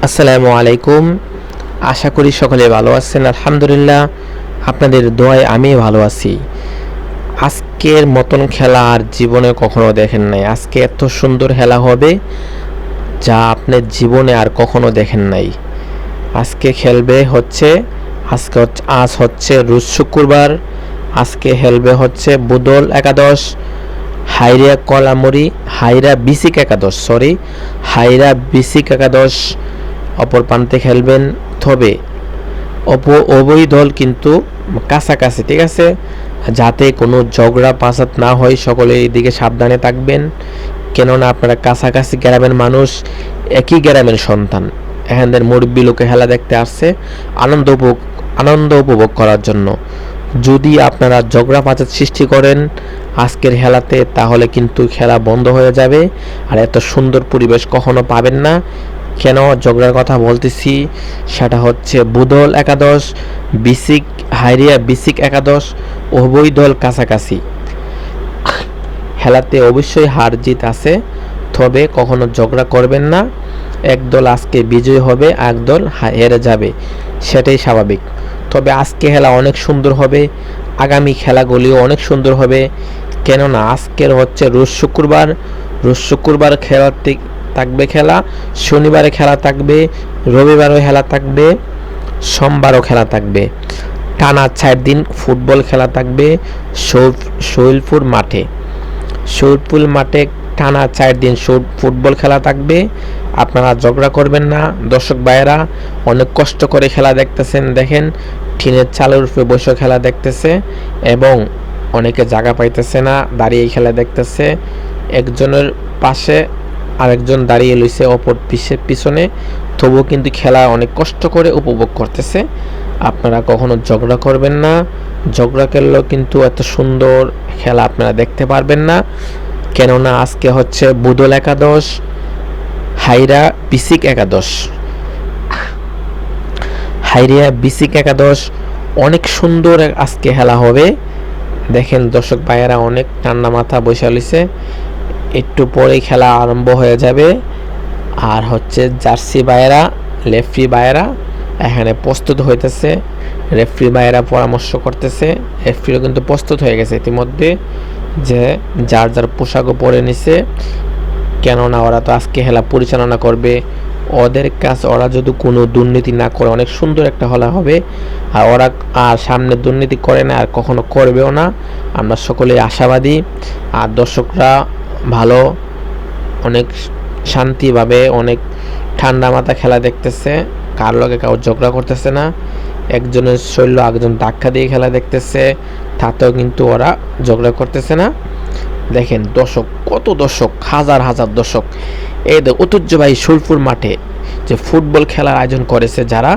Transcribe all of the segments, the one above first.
আসসালামু আলাইকুম। আশা করি সকলে ভালো আছেন। আলহামদুলিল্লাহ, আপনাদের দোয়ায় আমি ভালো আছি। আজকের মতন খেলা আর জীবনে কখনো দেখেন নাই। আজকে এত সুন্দর খেলা হবে যা আপনি জীবনে আর কখনো দেখেন নাই। আজকে খেলবে হচ্ছে আজ হচ্ছে রোজ শুক্রবার। আজকে খেলবে হচ্ছে বুদল একাদশ, হাইরা বিসিক একাদশ অপর প্রান্তে খেলবেন। তবে উভয় দল কিন্তু কাছাকাছি, ঠিক আছে, যাতে কোনো ঝগড়া পাসাদ না হয় সকলে এই দিকে সাবধানে থাকবেন। কেননা আপনারা কাছাকাছি গ্রামের মানুষ, একই গ্রামের সন্তান, এখানদের মুরব্বী লোকে খেলা দেখতে আসছে আনন্দ উপভোগ করার জন্য। যদি আপনারা ঝগড়া পাচার সৃষ্টি করেন আজকের খেলাতে, তাহলে কিন্তু খেলা বন্ধ হয়ে যাবে আর এত সুন্দর পরিবেশ কখনো পাবেন না। কেন ঝগড়ার কথা বলতেছি, সেটা হচ্ছে বুদল একাদশ, বিসিক একাদশ, উভয় দল কাছাকাছি। খেলাতে অবশ্যই হার জিত আছে, তবে কখনো ঝগড়া করবেন না। এক দল আজকে বিজয় হবে, এক দল হেরে যাবে, সেটাই স্বাভাবিক। তবে আজকে খেলা অনেক সুন্দর হবে, আগামী খেলাগুলিও অনেক সুন্দর হবে। কেননা আজকের হচ্ছে রোজ শুক্রবার থাকবে খেলা, শনিবারে খেলা থাকবে, রবিবারও খেলা থাকবে, সোমবারও খেলা থাকবে। টানা 4 দিন ফুটবল খেলা থাকবে শৈলপুর মাঠে টানা 4 দিন ফুটবল খেলা থাকবে। আপনারা ঝগড়া করবেন না। দর্শক ভাইয়েরা অনেক কষ্ট করে খেলা দেখতেছেন, দেখেন টিনের চালের উপরে বসে খেলা দেখতেছে এবং অনেকে জায়গা পাইতেছে না, দাঁড়িয়ে খেলা দেখতেছে। একজনের পাশে আরেকজন দাঁড়িয়ে লইছে অপর পিছনে, তবুও কিন্তু খেলা অনেক কষ্ট করে উপভোগ করতেছে। আপনারা কখনো ঝগড়া করবেন না। ঝগড়া করলেও কিন্তু এত সুন্দর খেলা আপনারা দেখতে পারবেন না। কেননা আজকে হচ্ছে বুদল একাদশ, হাইরা বিসিক একাদশ অনেক সুন্দর আজকে খেলা হবে। দেখেন দর্শক ভাইয়েরা অনেক ঠান্ডা মাথা বসে লইছে, একটু পরে খেলা আরম্ভ হয়ে যাবে। আর হচ্ছে জার্সি ভাইয়েরা, রেফারি ভাইয়েরা এখানে প্রস্তুত হইতেছে, রেফারি ভাইয়েরা পরামর্শ করতেছে। রেফারিও কিন্তু প্রস্তুত হয়ে গেছে ইতিমধ্যে, যে যার পোশাকও পরে নিছে। কেননা ওরা তো আজকে খেলা পরিচালনা করবে, ওরা যদি কোনো দুর্নীতি না করে অনেক সুন্দর একটা খেলা হবে। আর ওরা আর সামনে দুর্নীতি করে না আর কখনো করবেও না, আমরা সকলেই আশাবাদী। আর দর্শকরা ভালো, অনেক শান্তিভাবে, অনেক ঠান্ডা মাথা খেলা দেখতেছে, কার লগে কাউ ঝগড়া করতেছে না। একজনের শৈল্য একজন ধাক্কা দিয়ে খেলা দেখতেছে, তাতেও কিন্তু ওরা ঝগড়া করতেছে না। দেখেন দর্শক, কত দর্শক, হাজার হাজার দর্শক। এই ঐতিহ্যবাহী শৈলপুর মাঠে যে ফুটবল খেলার আয়োজন করেছে যারা,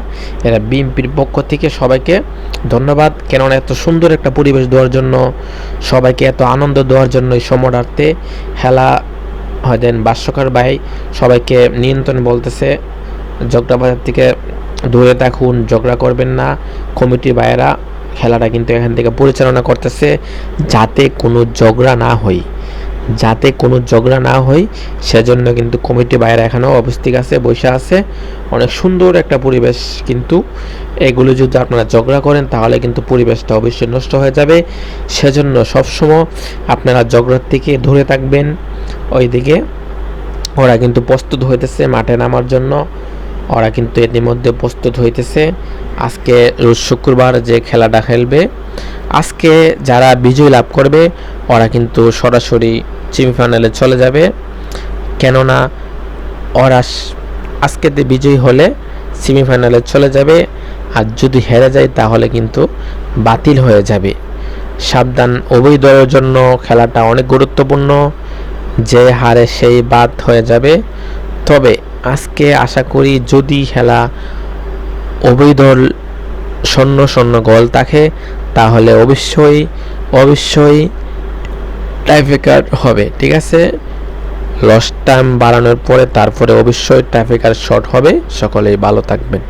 এরা বিএনপির পক্ষ থেকে সবাইকে ধন্যবাদ। কেননা এত সুন্দর একটা পরিবেশ দেওয়ার জন্য, সবাইকে এত আনন্দ দেওয়ার জন্য এই সমরার্থে খেলা দেন। ভাষ্যকার ভাই সবাইকে নিয়ন্ত্রণ বলতেছে, ঝগড়া বাজার থেকে দূরে থাকুন, ঝগড়া করবেন না। কমিটি ভাইয়েরা খেলাটা কিন্তু এখান থেকে পরিচালনা করতেছে যাতে কোনো ঝগড়া না হয়, সেজন্য কিন্তু কমিটি ভাইয়েরা এখানেও উপস্থিত আছে, বসে আছে। অনেক সুন্দর একটা পরিবেশ, কিন্তু এগুলো যদি আপনারা ঝগড়া করেন তাহলে কিন্তু পরিবেশটা অবশ্যই নষ্ট হয়ে যাবে। সেজন্য সবসময় আপনারা ঝগড়ার থেকে দূরে থাকবেন। ওইদিকে ওরা কিন্তু প্রস্তুত হইতেছে মাঠে নামার জন্য, ওরা কিন্তু এর মধ্যে প্রস্তুত হইতেছে। আজকে রোজ শুক্রবার যে খেলাটা খেলবে, আজকে যারা বিজয় লাভ করবে ওরা কিন্তু সরাসরি সেমিফাইনালে চলে যাবে। কেননা ওরা আজকেতে বিজয়ী হলে সেমিফাইনালে চলে যাবে, আর যদি হেরে যায় তাহলে কিন্তু বাতিল হয়ে যাবে। সাবধান, উভয় দলের জন্য খেলাটা অনেক গুরুত্বপূর্ণ, যে হারে সেই বাদ হয়ে যাবে। তবে আজকে আশা করি যদি খেলা উভয় দল 0-0 গোল থাকে, তাহলে অবশ্যই টাইব্রেকার হবে, ঠিক আছে। লস টাইম বাড়ানোর পরে তারপরে অবশ্যই টাইব্রেকার শট হবে। সকলেই ভালো থাকবেন।